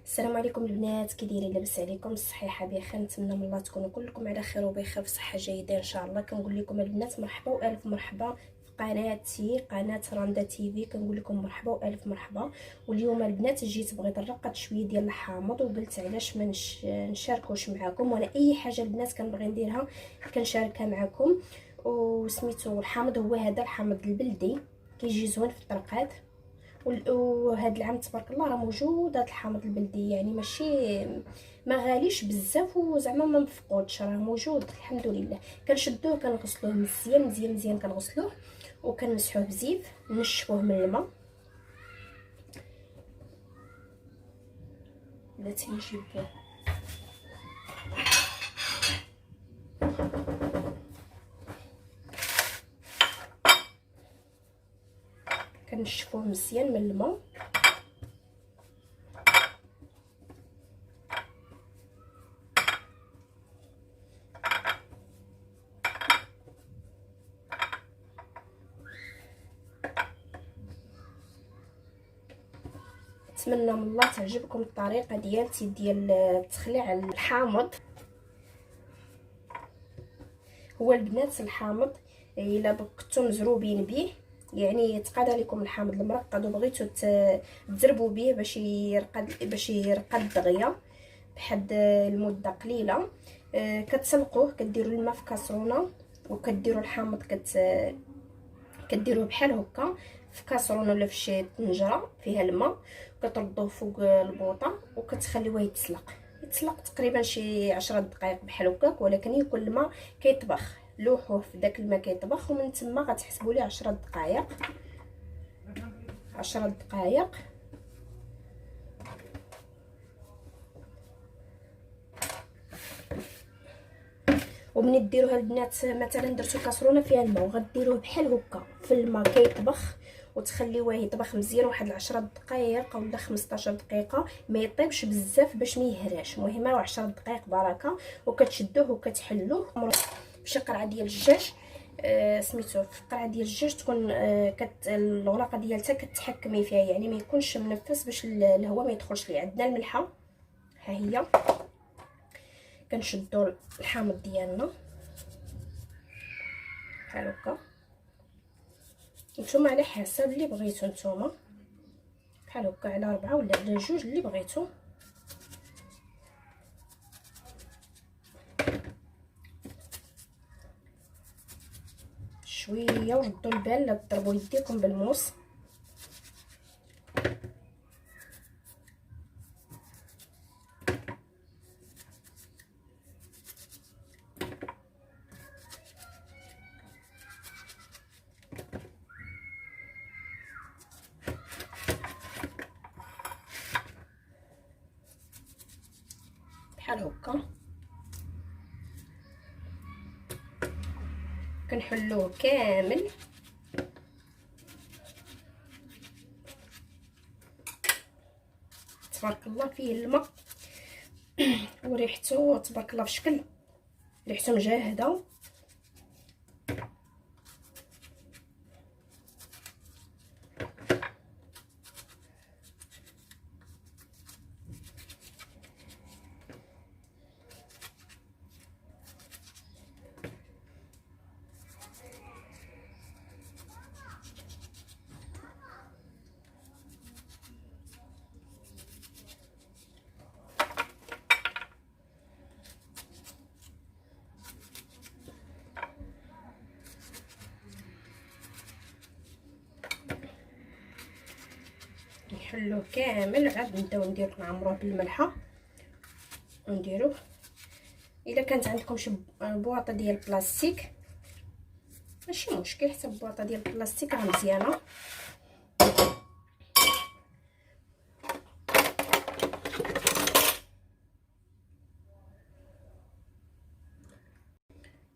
السلام عليكم البنات، كي دايرين؟ لاباس عليكم؟ الصحيحه بخير؟ نتمنى من الله تكونوا كلكم على خير وبخير في صحه جيده ان شاء الله. كنقول لكم البنات مرحبا والف مرحبا في قناتي، قناه رندا تيفي. كنقول لكم مرحبا والف مرحبا. واليوم البنات جيت بغيت نرقد شويه ديال الحامض، وقلت علاش ما نشاركوش معكم. وانا اي حاجه البنات كنبغي نديرها كنشاركها معكم. وسميتو الحامض هو هذا الحامض البلدي، كيجي زوين في الطرقات. وهذا العام تبارك الله راه موجود هذا الحامض البلدي، يعني ماشي ما غاليش بزاف، وزعما ما مفقودش، راه موجود الحمد لله. كنشدوه كنغسلوه مزيان مزيان مزيان، كنغسلوه وكنمسحوه بزيف، نشفوه من الماء. بلاتي نجيب كنشفوه مزيان من الماء. نتمنى من الله تعجبكم الطريقه ديالتي ديال تخليع الحامض. هو البنات الحامض الا كنتو مزروبين به، يعني يتقادى لكم الحامض المرقد وبغيتو تزربوا به باش يرقد دغيا بحد المده قليله، كتسلقوه، كديروا الماء في كاسرونه، وكديروا الحامض كديروه بحال هكا في كاسرونه ولا في شي طنجره فيها الماء، كتردوه فوق البوطه وكتخليوه يتسلق تقريبا شي 10 دقائق بحال هكاك. ولكن يكون الماء كيطبخ، لوحوه في داك الماء كيطبخ، ومن تما غتحسبوا ليه 10 دقائق 10 دقائق. ومن ديروها البنات مثلا درتو كاسرونه فيها الماء وغديروه بحال هكا في الماء كيطبخ، وتخليوه يطبخ مزيان واحد 10 دقائق ولا 15 دقيقه، ما يطيبش بزاف باش ما يهراش. المهم راه 10 دقائق بركه، وكتشدوه وكتحلوه بشي قرعه ديال الدجاج. سميتو في قرعه ديال الدجاج تكون الغلاقه ديالتها كتحكمي فيها، يعني ما يكونش منفس باش الهواء ما يدخلش ليه. عندنا الملحه ها هي، كنشدو الحامض ديالنا بحال هكا. نتوما على حسب اللي بغيتو، نتوما بحال هكا على 4 ولا على 2 اللي بغيتو. شويه وردوا البال، لا تضربوا يديكم بالموس. بحال هكا كنحلوه كامل. تبارك الله فيه الماء وريحته تبارك الله، في شكل ريحته مجاهده. نحلوه كامل، عاد نبداو نعمروه بالملحه ونديروه. الا كانت عندكم شي بواطه ديال البلاستيك ماشي مشكل، حتى البواطه ديال البلاستيك راه مزيانه.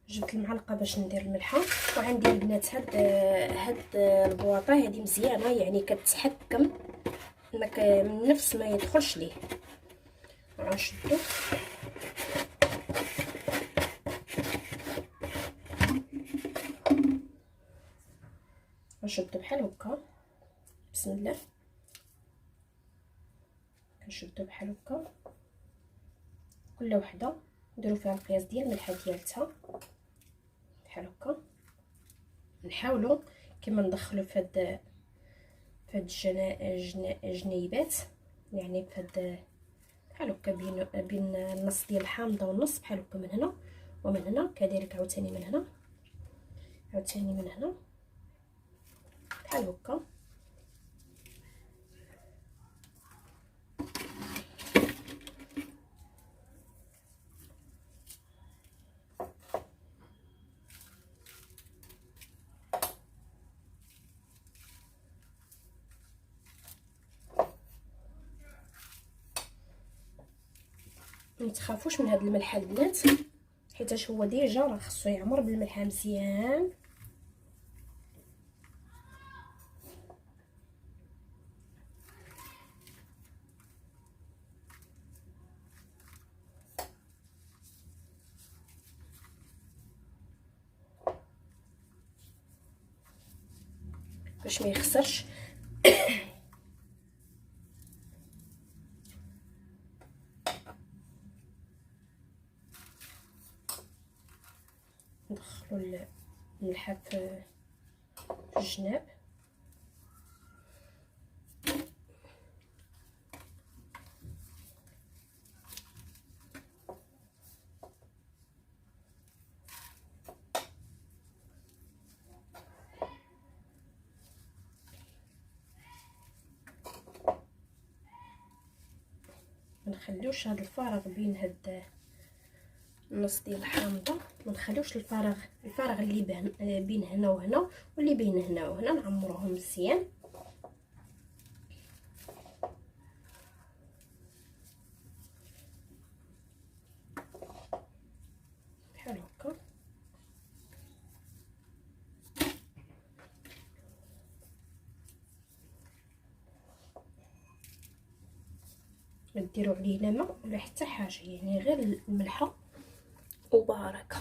جبت المعلقه باش ندير الملحه، وعندي البنات هاد البواطه هذه مزيانه، يعني كتحكم من نفس ما يدخلش ليه. غنشدو بحال هكا، بسم الله. كنشدو بحال هكا، كل وحده نديرو فيها القياس ديال الملحه ديالتها بحال هكا. نحاولوا كما ندخلوا في هاد الجنيبات، يعني في هاد بحال هكا بين النص ديال الحامضه والنص، بحال هكا من هنا ومن هنا كذلك، عاوتاني من هنا عاوتاني من هنا بحال هكا. متخافوش من هذا الملح البنات، حيت هو ديجا راه خصو يعمر بالملح مزيان. باش ما يخسرش. ندخلوا الملح في الجناب. ما نخليوش هذا الفراغ بين هاد النص ديال الحامضه، ما نخليوش الفراغ اللي بين هنا وهنا واللي بين هنا وهنا، نعمروهم مزيان بحال هكا. ما ديروا عليه لا ماء ولا حتى حاجه، يعني غير الملحه وبركه.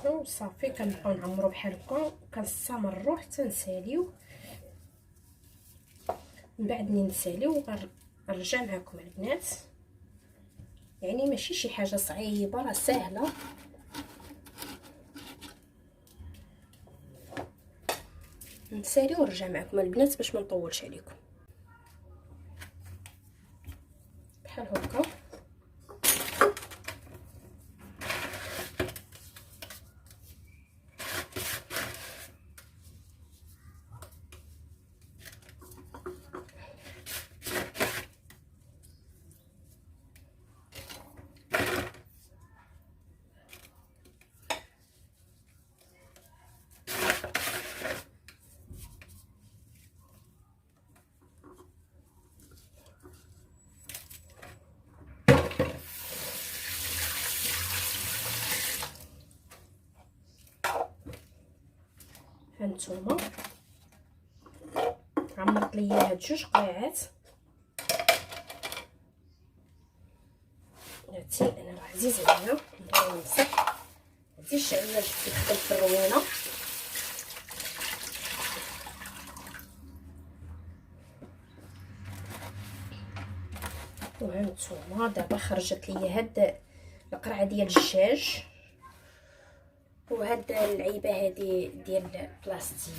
وصافي كنبقاو نعمرو بحال هكا، كنستمروا حتى نساليو. من بعد ملي نساليو غنرجع معكم البنات، يعني ماشي شي حاجه صعيبه، راه سهله. نساليو ونرجع معكم البنات باش ما نطولش عليكم. بحال هكا هانتوما عمرت ليا هاد 2 قطيعات. هاتي انا راه عزيز عليا نديرو نمسح. هاتي الشعله تدخل في الروينه. وهانتوما دابا خرجت ليا هاد القرعه ديال الدجاج، وهاد العيبه هادي ديال البلاستيك.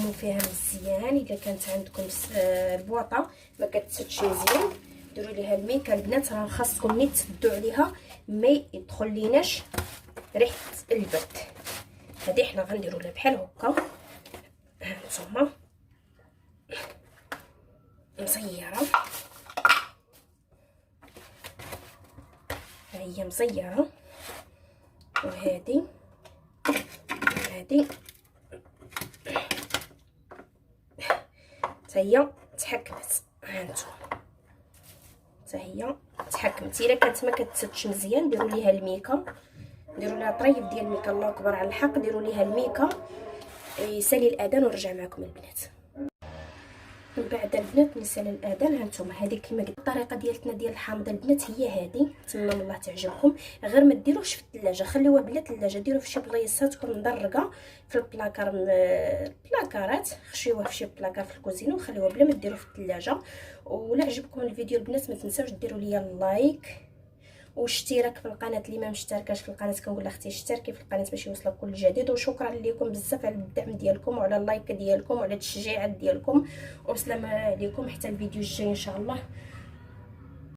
تنظموا فيها مزيان. الا كانت عندكم البواطه ما كتسدش مزيان ديروا ليها الميكا البنات، راه خاصكم ني تسدوا عليها ما يدخل ليناش ريحه البرد. هذه حنا غنديروا لها بحال هكا، ها نتوما مزيره، ها هي مزيره، وهذه حتى هي تحكمت، ها نتوما حتى هي تحكمت. الا كانت ما كتسدش مزيان ديروا ليها الميكا، ديروا لها طريف ديال الميكا، الله اكبر على الحق، ديروا ليها الميكا يسالي الاذان ونرجع معكم البنات. من بعد البنات نسال الاذان، هانتوما هذه كما قلت الطريقه ديالتنا ديال الحامض البنات هي هذه، نتمنى من الله تعجبكم. غير ما ديروش في الثلاجه، خليوها بلا ثلاجه، ديروه في شي بلايصه تكون مدرقه في البلاكار، البلاكارات خشيوها في شي بلاكار في الكوزينه وخليوها بلا ما ديروه في الثلاجه. ولا عجبكم الفيديو البنات ما تنساوش ديروا ليا اللايك واشتراك في القناه. اللي ما مشتركاش في القناه كنقول لها اختي اشتركي في القناه باش يوصلك كل جديد. وشكرا لكم بزاف على الدعم ديالكم وعلى اللايك ديالكم وعلى التشجيعات ديالكم، والسلام عليكم حتى الفيديو الجاي ان شاء الله.